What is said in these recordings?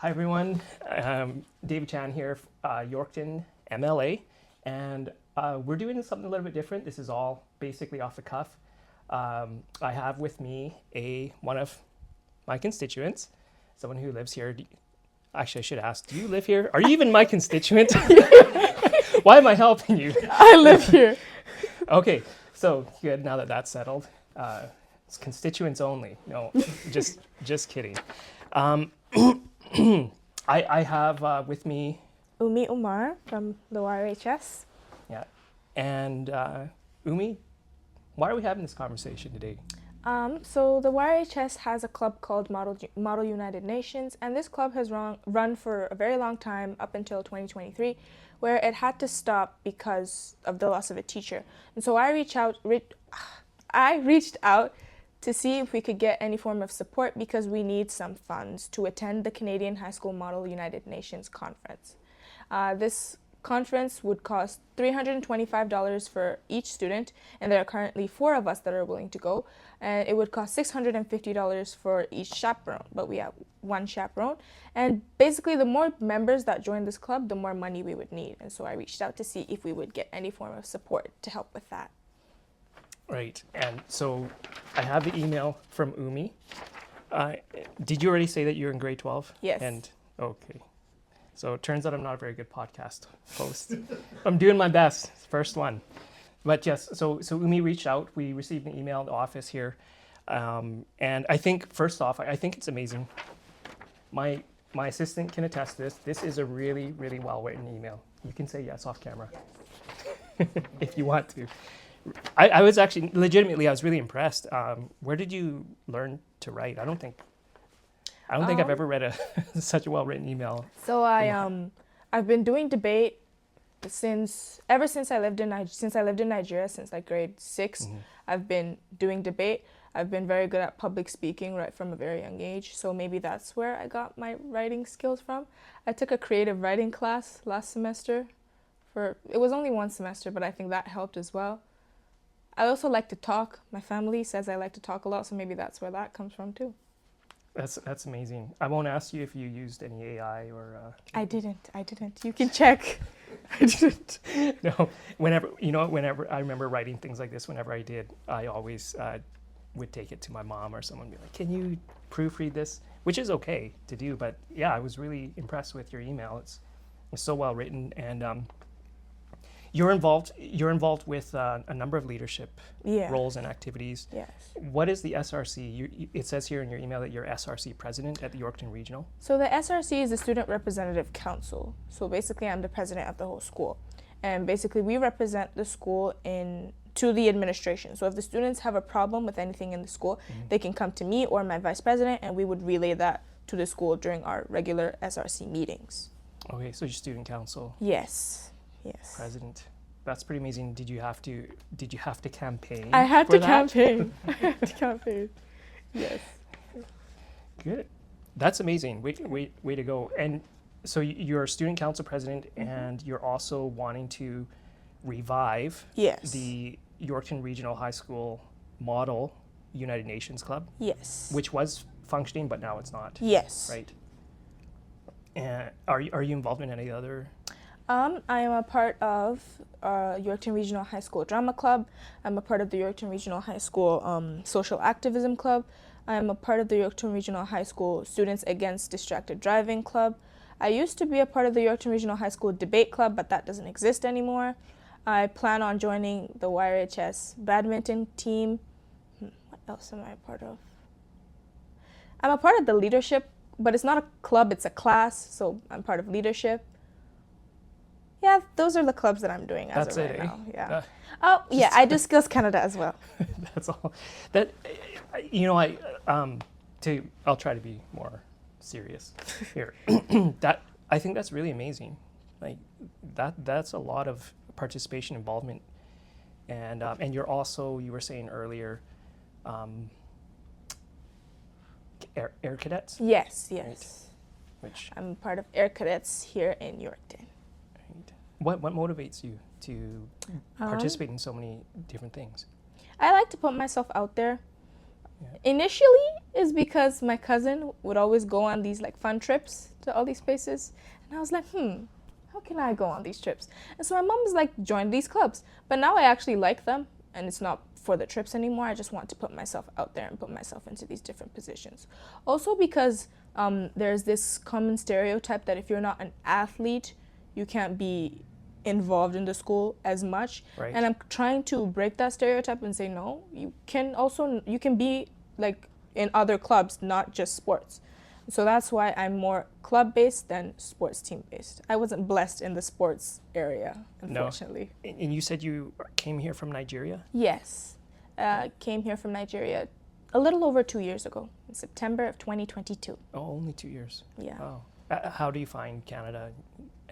Hi everyone, David Chan here, Yorkton MLA, and we're doing something a little bit different. This is all basically off the cuff. I have with me one of my constituents, someone who lives here. Actually, I should ask, do you live here? Are you even my constituent? Why am I helping you? I live here. Okay, so good, now that that's settled. It's constituents only. No, just kidding. I have with me, Ummi Ummar from the YHS. yeah, and Ummi, why are we having this conversation today? So the YHS has a club called Model United Nations, and this club has run for a very long time, up until 2023, where it had to stop because of the loss of a teacher. And so I reached out to see if we could get any form of support because we need some funds to attend the Canadian High School Model United Nations Conference. This conference would cost $325 for each student, and there are currently 4 of us that are willing to go, and it would cost $650 for each chaperone, but we have 1 chaperone. And basically, the more members that join this club, the more money we would need. And so I reached out to see if we would get any form of support to help with that. Right, and so I have the email from Ummi. Did you already say that you're in grade 12? Yes. And okay, so it turns out I'm not a very good podcast host. I'm doing my best, first one. But yes, so Ummi reached out. We received an email in the office here, and I think first off, I think it's amazing. My assistant can attest to this. This is a really, really well written email. You can say yes off camera if you want to. I was actually, legitimately, I was really impressed. Where did you learn to write? I don't think I've ever read such a well-written email. So I've been doing debate ever since I lived in Nigeria, since like grade 6. Mm-hmm. I've been doing debate. I've been very good at public speaking right from a very young age. So maybe that's where I got my writing skills from. I took a creative writing class last semester. It was only 1 semester, but I think that helped as well. I also like to talk. My family says I like to talk a lot, so maybe that's where that comes from too. That's amazing. I won't ask you if you used any AI or. I didn't. You can check. I didn't. No. Whenever I remember writing things like this, whenever I did, I always would take it to my mom or someone and be like, "Can you proofread this?" Which is okay to do, but yeah, I was really impressed with your email. It's so well written, and you're involved with a number of leadership roles and activities. Yes. What is the SRC? It says here in your email that you're SRC president at the Yorkton Regional. So the SRC is the Student Representative Council. So basically, I'm the president of the whole school. And basically, we represent the school to the administration. So if the students have a problem with anything in the school, they can come to me or my vice president, and we would relay that to the school during our regular SRC meetings. Okay, so you're student council. Yes. President. That's pretty amazing. Did you have to campaign? I had for to that? campaign. Yes. Good. That's amazing. Way to go. And so you're a student council president, and you're also wanting to revive the Yorkton Regional High School Model United Nations Club. Yes. Which was functioning, but now it's not. Yes. Right. And are you involved in any other? I am a part of Yorkton Regional High School Drama Club. I'm a part of the Yorkton Regional High School Social Activism Club. I am a part of the Yorkton Regional High School Students Against Distracted Driving Club. I used to be a part of the Yorkton Regional High School Debate Club, but that doesn't exist anymore. I plan on joining the YHS badminton team. What else am I a part of? I'm a part of the leadership, but it's not a club, it's a class, so I'm part of leadership. Yeah, those are the clubs that I'm doing as of right now. Yeah. I do Skills Canada as well. That's all. I'll try to be more serious here. I think that's really amazing. Like that's a lot of participation, involvement, and you're also, you were saying earlier, Air Cadets. Yes. Right. Which I'm part of Air Cadets here in Yorkton. What motivates you to participate in so many different things? I like to put myself out there. Initially is because my cousin would always go on these like fun trips to all these places, and I was like, how can I go on these trips? And so my mom was like, join these clubs. But now I actually like them, and it's not for the trips anymore. I just want to put myself out there and put myself into these different positions. Also because there's this common stereotype that if you're not an athlete, you can't be involved in the school as much. Right. And I'm trying to break that stereotype and say, no, you can be like in other clubs, not just sports. So that's why I'm more club-based than sports team-based. I wasn't blessed in the sports area, unfortunately. No. And you said you came here from Nigeria? Yes. Came here from Nigeria a little over 2 years ago, in September of 2022. Oh, only 2 years. Yeah. Wow. How do you find Canada?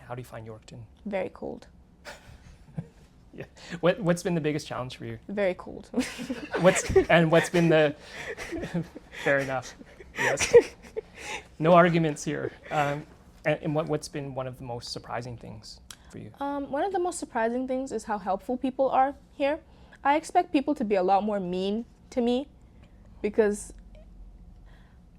How do you find Yorkton? Very cold. Yeah. What's been the biggest challenge for you? Very cold. What's been the fair enough. Yes. No arguments here. And what's been one of the most surprising things for you? One of the most surprising things is how helpful people are here. I expect people to be a lot more mean to me because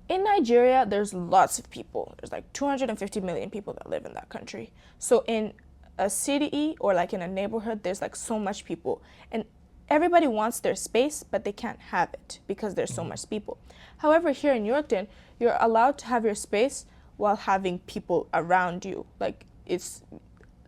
in Nigeria, there's lots of people. There's like 250 million people that live in that country. So in a city or like in a neighborhood, there's like so much people. And everybody wants their space, but they can't have it because there's so much people. However, here in Yorkton, you're allowed to have your space while having people around you. Like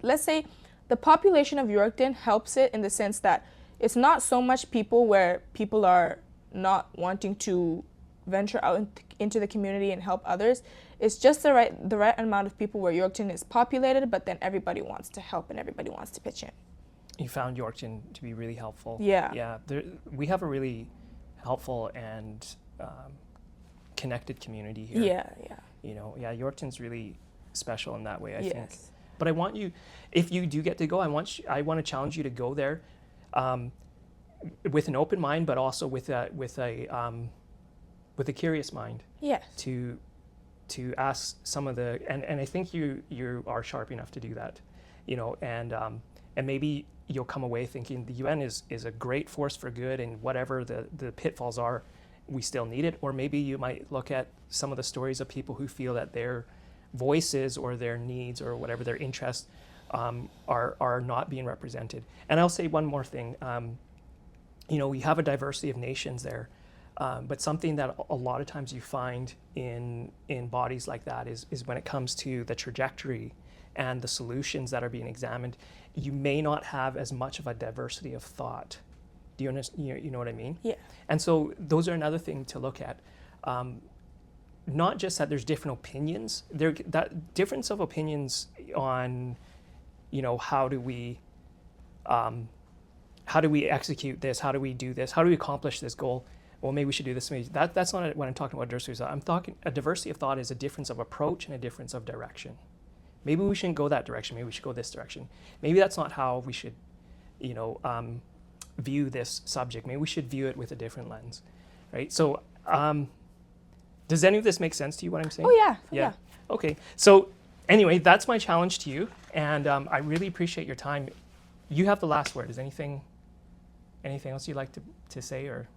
let's say the population of Yorkton helps it in the sense that it's not so much people where people are not wanting to venture out into the community and help others. It's just the right amount of people where Yorkton is populated, but then everybody wants to help and everybody wants to pitch in. You found Yorkton to be really helpful. Yeah. Yeah. We have a really helpful and connected community here. Yeah. You know, Yorkton's really special in that way, I think. Yes. But I want you, if you do get to go, I want to challenge you to go there with an open mind, but also with a curious mind. Yes. To ask some of the, and I think you are sharp enough to do that, you know, and maybe you'll come away thinking the UN is a great force for good, and whatever the pitfalls are, we still need it. Or maybe you might look at some of the stories of people who feel that their voices or their needs or whatever their interests are not being represented. And I'll say one more thing. You know, we have a diversity of nations there, but something that a lot of times you find in bodies like that is when it comes to the trajectory and the solutions that are being examined, you may not have as much of a diversity of thought. Do you understand? You know what I mean? Yeah. And so those are another thing to look at. Not just that there's different opinions, that difference of opinions on, you know, how do we execute this? How do we do this? How do we accomplish this goal? Well, maybe we should do this. Maybe that's not what I'm talking about diversity of thought. I'm talking a diversity of thought is a difference of approach and a difference of direction. Maybe we shouldn't go that direction. Maybe we should go this direction. Maybe that's not how we should, you know, view this subject. Maybe we should view it with a different lens, right? So, does any of this make sense to you, what I'm saying? Oh, yeah. Okay. So, anyway, that's my challenge to you, and I really appreciate your time. You have the last word. Is anything else you'd like to say, or?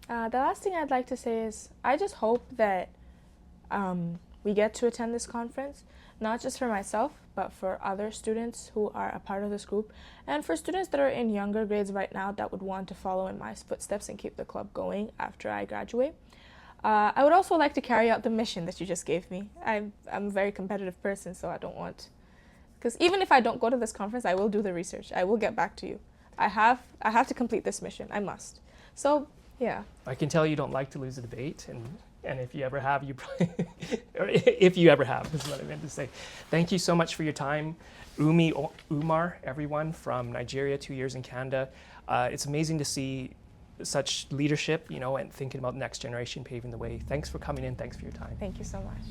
The last thing I'd like to say is I just hope that we get to attend this conference, not just for myself, but for other students who are a part of this group, and for students that are in younger grades right now that would want to follow in my footsteps and keep the club going after I graduate. I would also like to carry out the mission that you just gave me. I'm a very competitive person, so I don't want, because even if I don't go to this conference, I will do the research. I will get back to you. I have to complete this mission. I must. So, yeah. I can tell you don't like to lose a debate, and if you ever have, you probably, or if you ever have, is what I meant to say. Thank you so much for your time. Ummi Ummar, everyone from Nigeria, 2 years in Canada. It's amazing to see such leadership, you know, and thinking about the next generation paving the way. Thanks for coming in. Thanks for your time. Thank you so much.